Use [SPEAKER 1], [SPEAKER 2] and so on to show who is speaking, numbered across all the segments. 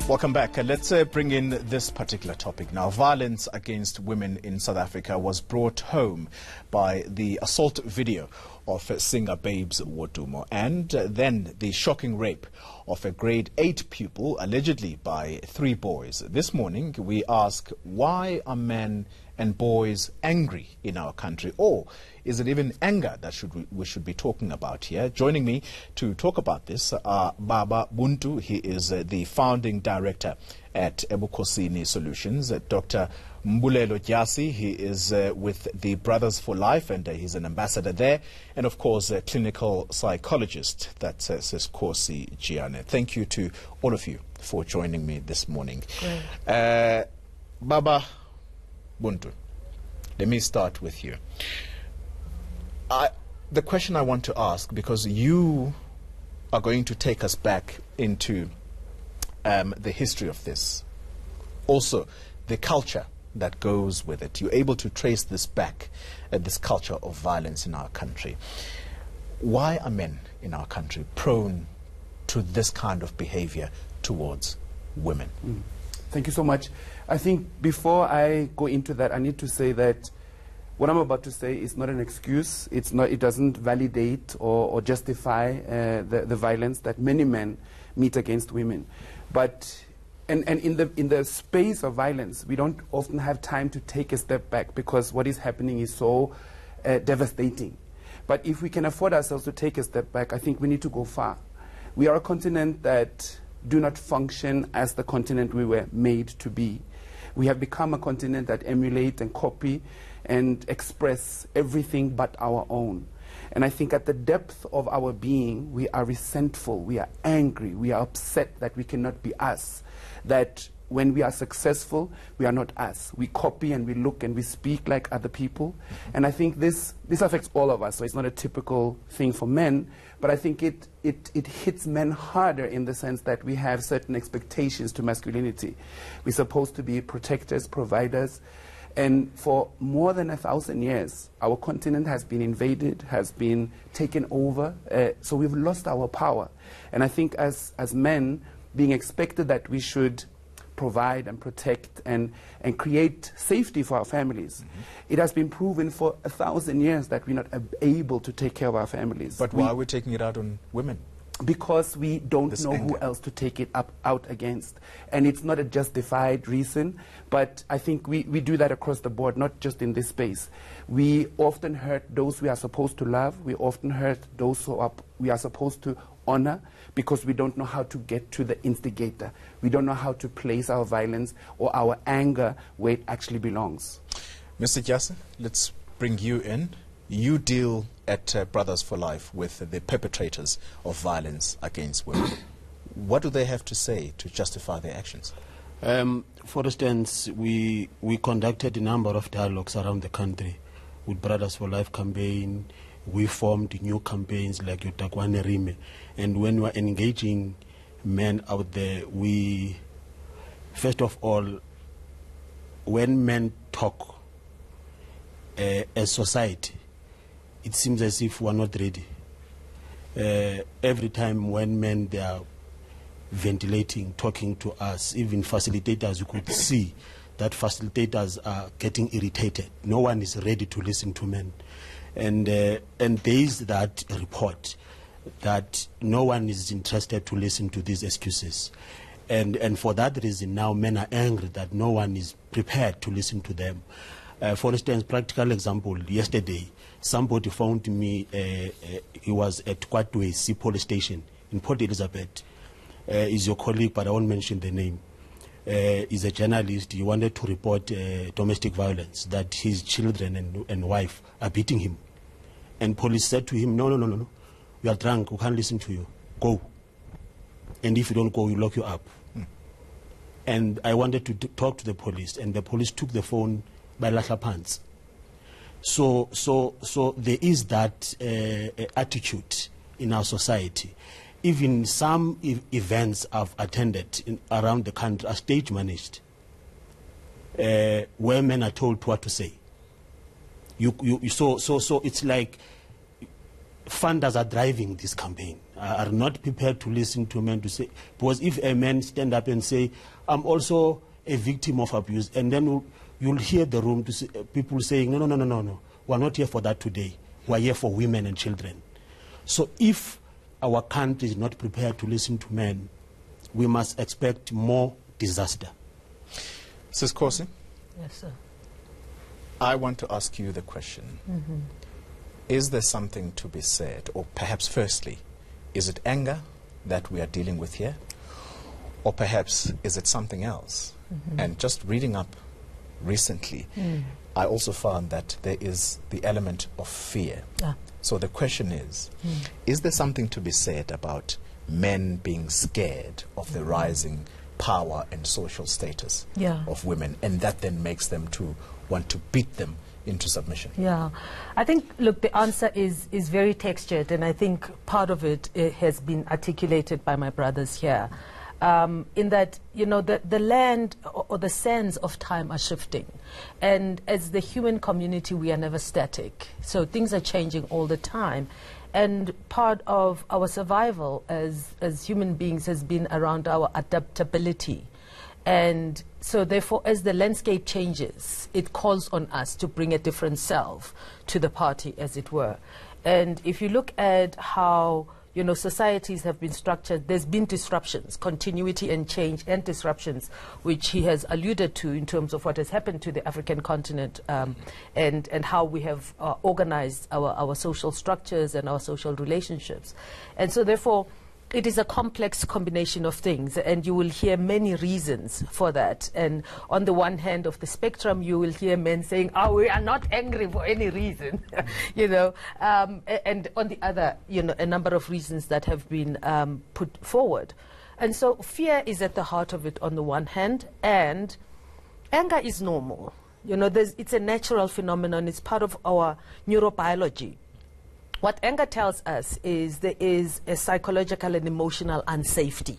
[SPEAKER 1] Welcome back. Let's bring in this particular topic now. Violence against women in South Africa was brought home by the assault video of singer Babes Wodumo and then the shocking rape of a grade 8 pupil, allegedly by 3 boys. This morning we ask, why are men and boys angry in our country? Or is it even anger that we should be talking about here? Joining me to talk about this are Babes Wodumo. He is the founding director at Ebukhosini Solutions. Dr. Mbulelo Gyasi, he is with the Brothers for Life and he's an ambassador there. And of course, a clinical psychologist, that's Kosi Giane. Thank you to all of you for joining me this morning. Baba Buntu, let me start with you. The question I want to ask, because you are going to take us back into the history of this, also the culture that goes with it. You're able to trace this back, this culture of violence in our country. Why are men in our country prone to this kind of behavior towards women?
[SPEAKER 2] Thank you so much. I think before I go into that, I need to say that what I'm about to say is not an excuse. It's not. It doesn't validate or justify the violence that many men meet against women. But and in the space of violence, we don't often have time to take a step back because what is happening is so devastating. But if we can afford ourselves to take a step back, I think we need to go far. We are a continent that do not function as the continent we were made to be. We have become a continent that emulate and copy and express everything but our own. And I think at the depth of our being, we are resentful, we are angry, we are upset that we cannot be us, that when we are successful, we are not us. We copy and we look and we speak like other people. And I think this affects all of us, so it's not a typical thing for men, but I think it hits men harder in the sense that we have certain expectations to masculinity. We're supposed to be protectors, providers, and for more than 1,000 years, our continent has been invaded, has been taken over, so we've lost our power. And I think as men, being expected that we should provide and protect and create safety for our families. It has been proven for 1,000 years that we're not able to take care of our families.
[SPEAKER 1] But why are we taking it out on women?
[SPEAKER 2] Because we don't know who else to take it out against. And it's not a justified reason, but I think we do that across the board, not just in this space. We often hurt those we are supposed to love. We often hurt those who we are supposed to honor because we don't know how to get to the instigator. We don't know how to place our violence or our anger where it actually belongs.
[SPEAKER 1] Mr. Gyasi, let's bring you in. You deal at Brothers for Life with the perpetrators of violence against women. What do they have to say to justify their actions?
[SPEAKER 3] For instance, we conducted a number of dialogues around the country with Brothers for Life campaign. We formed new campaigns like Yotakwane Rime. And when we are engaging men out there, we, first of all, when men talk as society, it seems as if we are not ready. Every time when men, they are ventilating, talking to us, even facilitators, you could see that facilitators are getting irritated. No one is ready to listen to men. And there is that report that no one is interested to listen to these excuses. And for that reason, now men are angry that no one is prepared to listen to them. For instance, practical example, yesterday, somebody phoned me, he was at Kwatwe C police station in Port Elizabeth. He's your colleague, but I won't mention the name. He's a journalist. He wanted to report domestic violence, that his children and wife are beating him. And police said to him, no, you are drunk, we can't listen to you. Go. And if you don't go, we'll lock you up. And I wanted to talk to the police, and the police took the phone by lahla pants. So there is that attitude in our society. Even some events I've attended around the country are stage managed, where men are told what to say. So it's like funders are driving this campaign. are not prepared to listen to men to say, because if a man stand up and say, I'm also a victim of abuse, and then you'll hear the room to say, people saying, no, we're not here for that today. We're here for women and children. So if our country is not prepared to listen to men, we must expect more disaster.
[SPEAKER 1] Sis Kosi?
[SPEAKER 4] Yes, sir.
[SPEAKER 1] I want to ask you the question. Is there something to be said, or perhaps firstly, is it anger that we are dealing with here? Or perhaps is it something else? And just reading up recently, I also found that there is the element of fear. So the question is there something to be said about men being scared of the rising power and social status of women, and that then makes them to want to beat them into submission?
[SPEAKER 4] Yeah, I think, look, the answer is very textured, and I think part of it has been articulated by my brothers here, in that, the land or the sands of time are shifting, and as the human community, we are never static, so things are changing all the time. And part of our survival as human beings has been around our adaptability. And so therefore, as the landscape changes, it calls on us to bring a different self to the party, as it were. And if you look at how societies have been structured, there's been disruptions, continuity and change and disruptions, which he has alluded to in terms of what has happened to the African continent, and how we have organized our social structures and our social relationships. And so therefore, it is a complex combination of things, and you will hear many reasons for that. And on the one hand of the spectrum, you will hear men saying, we are not angry for any reason, and on the other, a number of reasons that have been put forward. And so fear is at the heart of it on the one hand, and anger is normal. It's a natural phenomenon. It's part of our neurobiology. What anger tells us is there is a psychological and emotional unsafety.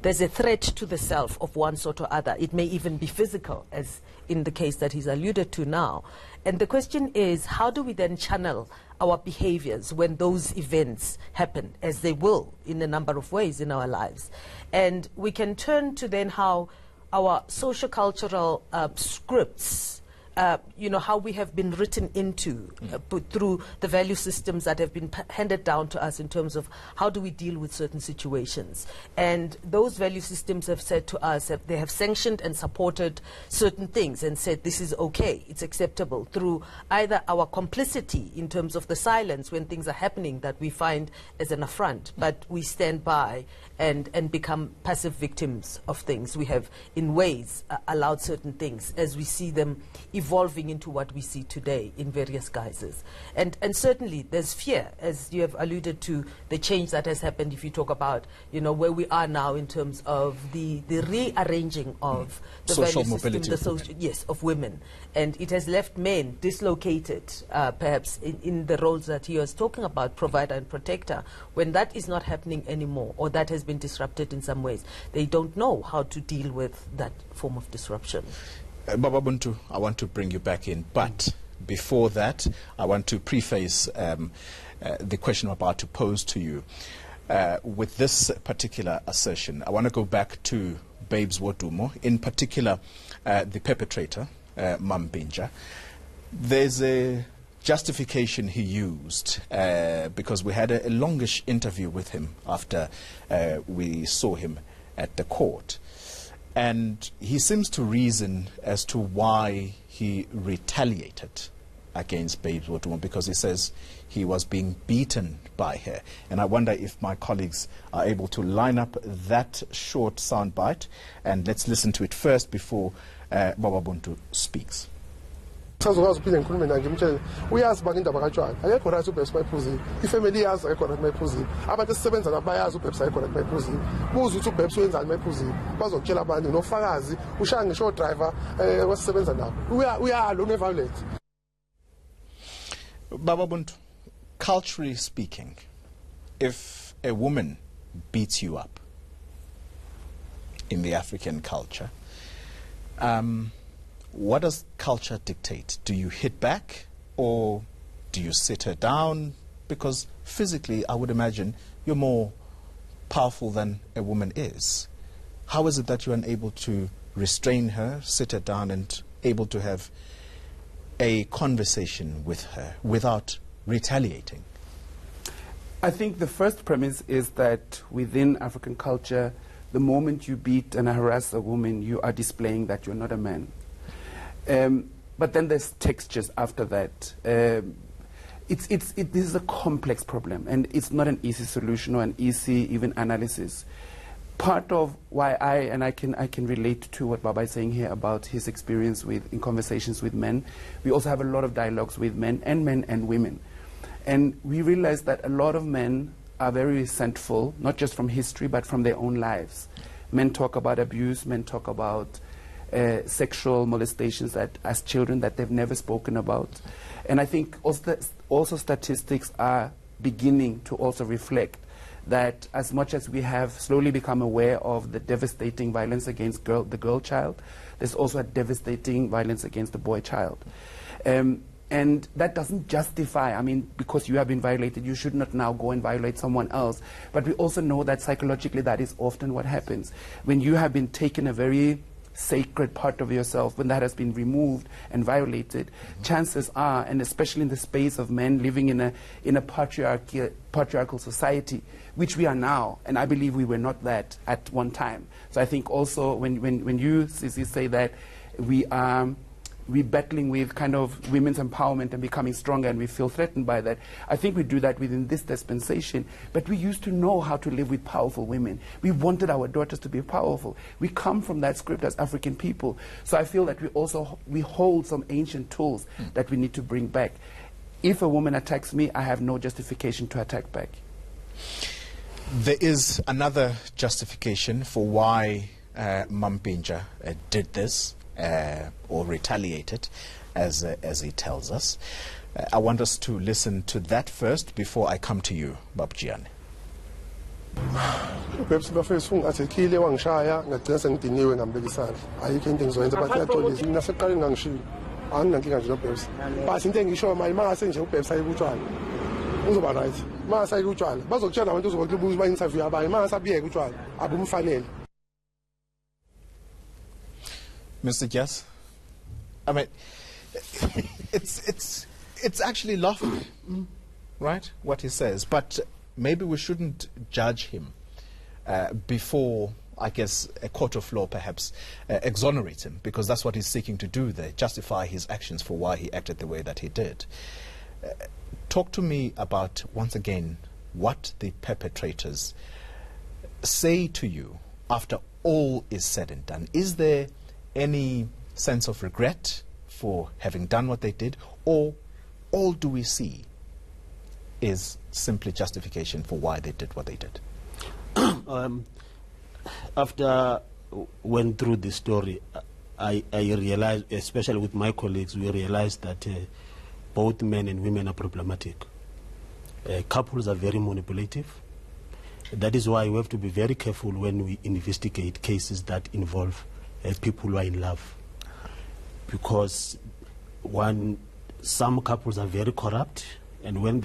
[SPEAKER 4] There's a threat to the self of one sort or other. It may even be physical, as in the case that he's alluded to now. And the question is, how do we then channel our behaviors when those events happen, as they will in a number of ways in our lives? And we can turn to then how our socio-cultural scripts, how we have been written into through the value systems that have been handed down to us in terms of how do we deal with certain situations. And those value systems have said to us that they have sanctioned and supported certain things and said this is okay, it's acceptable, through either our complicity in terms of the silence when things are happening that we find as an affront, but we stand by and become passive victims of things. We have in ways allowed certain things as we see them evolving into what we see today in various guises. And certainly there's fear, as you have alluded to, the change that has happened. If you talk about, where we are now in terms of the rearranging of the
[SPEAKER 1] social
[SPEAKER 4] value
[SPEAKER 1] mobility
[SPEAKER 4] system, of women. And it has left men dislocated, perhaps in the roles that he was talking about, provider and protector. When that is not happening anymore, or that has been disrupted in some ways, they don't know how to deal with that form of disruption.
[SPEAKER 1] Baba Buntu, I want to bring you back in, but before that, I want to preface the question I'm about to pose to you. With this particular assertion, I want to go back to Babes Wodumo, in particular the perpetrator, Mambinja. There's a justification he used, because we had a longish interview with him after we saw him at the court. And he seems to reason as to why he retaliated against Babes Wodumo, because he says he was being beaten by her. And I wonder if my colleagues are able to line up that short soundbite, and let's listen to it first before Baba Buntu speaks.
[SPEAKER 5] Sazokwazi ukuphinde ngikhulume naye ngimtshele uyazi bani indaba kaTshwane akekho right uBabes mayiphuzile ifamily yazi akekho right mayiphuzile abantu esisebenza nabo bayazi uBabes akekho right mayiphuzile buza ukuthi uBabes wenzani mayiphuzile bazokutshela abantu nofakazi ushaya ngisho driver wasisebenza nabo uyalo neviolent.
[SPEAKER 1] Baba Buntu, culturally speaking, if a woman beats you up in the African culture, what does culture dictate? Do you hit back, or do you sit her down? Because physically, I would imagine you're more powerful than a woman is, how is it that you're unable to restrain her, sit her down, and able to have a conversation with her without retaliating?
[SPEAKER 2] I think the first premise is that within African culture, the moment you beat and harass a woman, you are displaying that you're not a man. But then there's textures after that. This is a complex problem, and it's not an easy solution or an easy even analysis. Part of why I can relate to what Baba is saying here about his experience in conversations with men. We also have a lot of dialogues with men and women. And we realize that a lot of men are very resentful, not just from history, but from their own lives. Men talk about abuse, men talk about sexual molestations that, as children, that they've never spoken about. And I think also statistics are beginning to also reflect that as much as we have slowly become aware of the devastating violence against the girl child, there's also a devastating violence against the boy child. And that doesn't justify, I mean, because you have been violated, you should not now go and violate someone else. But we also know that psychologically that is often what happens. When you have been taken a very sacred part of yourself, when that has been removed and violated, chances are, and especially in the space of men living in a patriarchal society, which we are now, and I believe we were not that at one time. So I think also when you, Sisi, say that we're battling with kind of women's empowerment and becoming stronger, and we feel threatened by that. I think we do that within this dispensation, but we used to know how to live with powerful women. We wanted our daughters to be powerful. We come from that script as African people. So I feel that we hold some ancient tools that we need to bring back. If a woman attacks me, I have no justification to attack back.
[SPEAKER 1] There is another justification for why Mampinja did this. Or retaliated, as he tells us. I want us to listen to that first before I come to you, Babjiane.
[SPEAKER 5] Babes bafethu ungathekile wangishaya ngagcina sengidiniwe ngambekisana ayikho into engizoyenza but iyaxolisa mina seqaleni ngangishiya anginankinga nje noBabes but into engisho manje mangase nje uBabes ayikutshwala uzoba right mangase ayikutshwala bazokutshela abantu uzokubuza ba interview abanye mangase abiyeke utshwala abumfanele.
[SPEAKER 1] Mr. Jas, I mean, it's actually laughable, right, what he says. But maybe we shouldn't judge him before, I guess, a court of law perhaps exonerates him, because that's what he's seeking to do there, justify his actions for why he acted the way that he did. Talk to me about, once again, what the perpetrators say to you after all is said and done. Is there any sense of regret for having done what they did, or all do we see is simply justification for why they did what they did?
[SPEAKER 3] After went through the story, I realized, especially with my colleagues, we realized that both men and women are problematic. Couples are very manipulative. That is why we have to be very careful when we investigate cases that involve people who are in love, because some couples are very corrupt, and when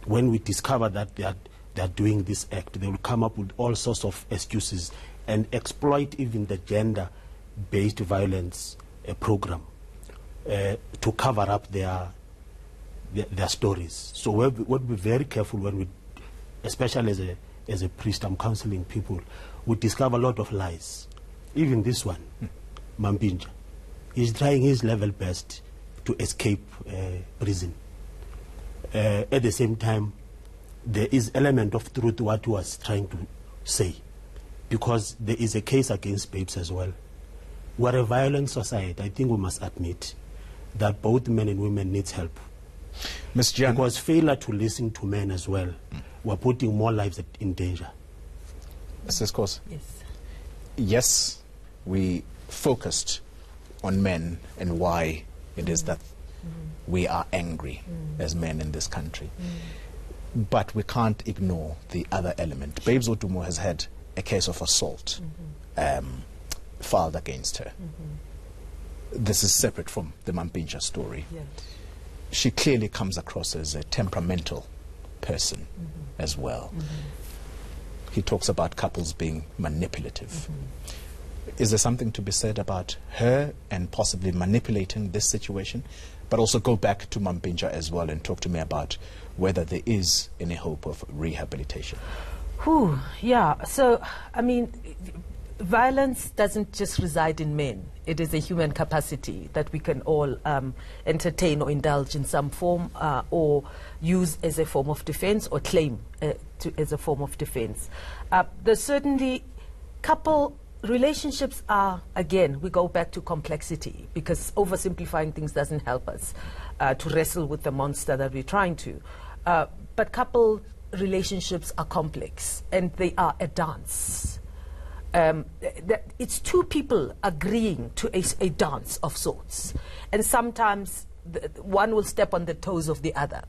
[SPEAKER 3] when we discover that they are doing this act, they will come up with all sorts of excuses and exploit even the gender-based violence program to cover up their stories. So we'll be very careful when we, especially as a priest, I'm counseling people, we discover a lot of lies. Even this one, Mampinja, is trying his level best to escape prison. At the same time, there is element of truth to what he was trying to say, because there is a case against Babes as well. We're a violent society. I think we must admit that both men and women need help.
[SPEAKER 1] Ms. Jan.
[SPEAKER 3] Because failure to listen to men as well, we're putting more lives in danger.
[SPEAKER 1] Mrs. Kos.
[SPEAKER 4] Yes.
[SPEAKER 1] Yes, we focused on men and why it is that we are angry as men in this country. But we can't ignore the other element. Babes Wodumo has had a case of assault filed against her. This is separate from the Mampinja story.
[SPEAKER 4] Yes.
[SPEAKER 1] She clearly comes across as a temperamental person as well. he talks about couples being manipulative. Is there something to be said about her and possibly manipulating this situation? But also go back to Mampinja as well and talk to me about whether there is any hope of rehabilitation.
[SPEAKER 4] Yeah, so, I mean, violence doesn't just reside in men. It is a human capacity that we can all entertain or indulge in some form or use as a form of defense or claim as a form of defense. There's certainly couple relationships are, again, we go back to complexity because oversimplifying things doesn't help us to wrestle with the monster that we're trying to. But couple relationships are complex and they are a dance. It's two people agreeing to a dance of sorts. And sometimes one will step on the toes of the other.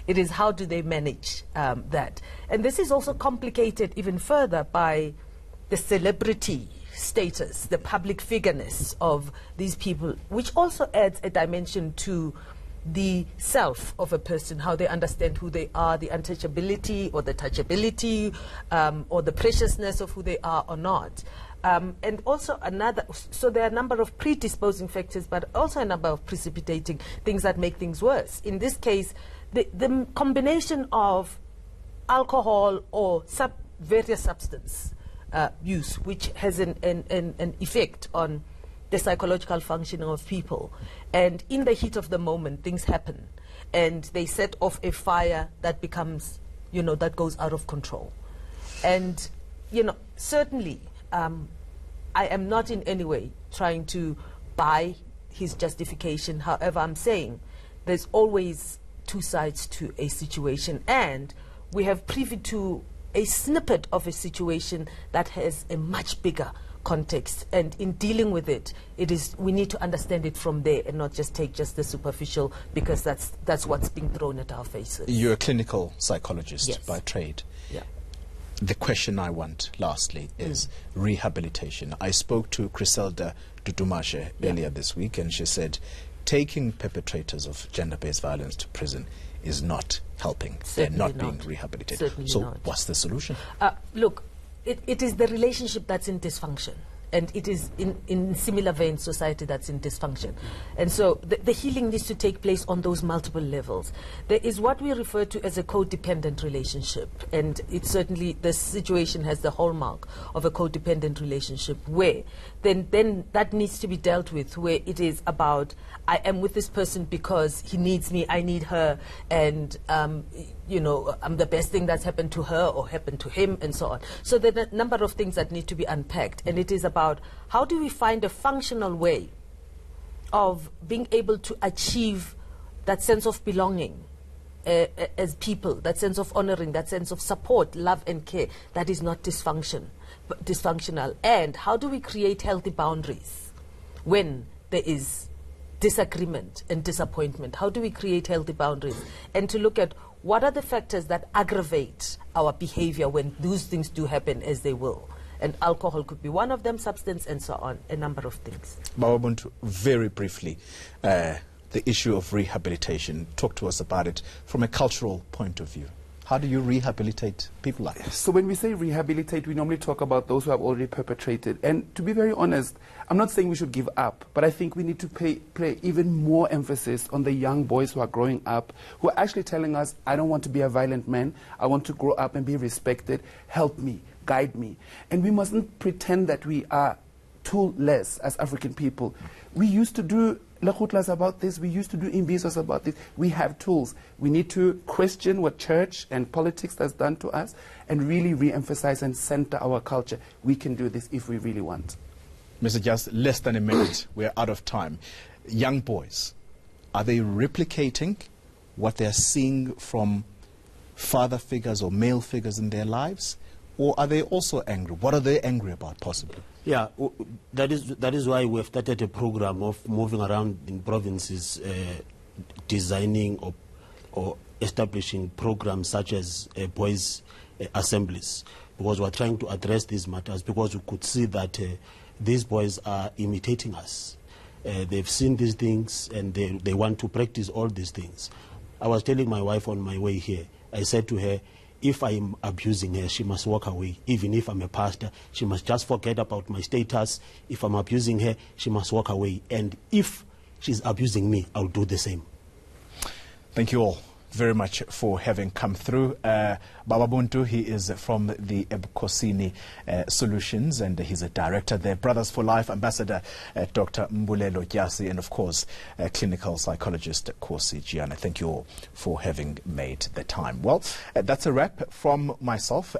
[SPEAKER 4] It is how do they manage that. And this is also complicated even further by the celebrity status, the public figureness of these people, which also adds a dimension to the self of a person, how they understand who they are, the untouchability or the touchability or the preciousness of who they are or not. And also so there are a number of predisposing factors, but also a number of precipitating things that make things worse. In this case, the combination of alcohol or various substance use, which has an effect on the psychological functioning of people. And in the heat of the moment, things happen. And they set off a fire that becomes, that goes out of control. And, certainly, I am not in any way trying to buy his justification. However, I'm saying there's always two sides to a situation. And we have privy to a snippet of a situation that has a much bigger context, and in dealing with it, we need to understand it from there and not just take just the superficial, because that's what's being thrown at our faces. You're
[SPEAKER 1] a clinical psychologist by trade.
[SPEAKER 4] Yeah.
[SPEAKER 1] The question I want, lastly, is rehabilitation. I spoke to Griselda Dudumashe earlier this week, and she said taking perpetrators of gender-based violence to prison is not helping.
[SPEAKER 4] Certainly
[SPEAKER 1] They're not being rehabilitated.
[SPEAKER 4] Certainly
[SPEAKER 1] so
[SPEAKER 4] not.
[SPEAKER 1] What's the solution?
[SPEAKER 4] Look, it is the relationship that's in dysfunction. And it is in similar vein society that's in dysfunction. And so the healing needs to take place on those multiple levels. There is what we refer to as a codependent relationship. And it's certainly, the situation has the hallmark of a codependent relationship where then that needs to be dealt with, where it is about, I am with this person because he needs me, I need her, and I'm the best thing that's happened to her or happened to him, and so on. So there are a number of things that need to be unpacked, and it is about how do we find a functional way of being able to achieve that sense of belonging as people, that sense of honoring, that sense of support, love and care that is not dysfunctional, and how do we create healthy boundaries when there is disagreement and disappointment? How do we create healthy boundaries? And to look at what are the factors that aggravate our behavior when those things do happen, as they will. And alcohol could be one of them, substance, and so on, a number of things.
[SPEAKER 1] Bababuntu, very briefly, the issue of rehabilitation. Talk to us about it from a cultural point of view. How do you rehabilitate people like this?
[SPEAKER 2] So when we say rehabilitate, we normally talk about those who have already perpetrated. And to be very honest, I'm not saying we should give up, but I think we need to play even more emphasis on the young boys who are growing up, who are actually telling us, I don't want to be a violent man, I want to grow up and be respected, help me, guide me. And we mustn't pretend that we are toolless as African people. We used to do Lekutlas about this, we used to do Imbizos about this. We have tools. We need to question what church and politics has done to us and really re-emphasize and center our culture. We can do this if we really want.
[SPEAKER 1] Mr. Just less than a minute, we're out of time. Young boys, are they replicating what they're seeing from father figures or male figures in their lives? Or are they also angry? What are they angry about, possibly?
[SPEAKER 3] Yeah, that is why we have started a program of moving around in provinces, designing or establishing programs such as boys' assemblies, because we're trying to address these matters, because we could see that these boys are imitating us. They've seen these things and they want to practice all these things. I was telling my wife on my way here, I said to her, if I am abusing her, she must walk away. Even if I'm a pastor, she must just forget about my status. If I'm abusing her, she must walk away. And if she's abusing me, I'll do the same.
[SPEAKER 1] Thank you all very much for having come through. Baba Buntu, he is from the Ebukhosini Solutions, and he's a director there. Brothers for Life Ambassador Dr. Mbulelo Gyasi, and of course clinical psychologist Kosi Giana. Thank you all for having made the time. Well, that's a wrap from myself.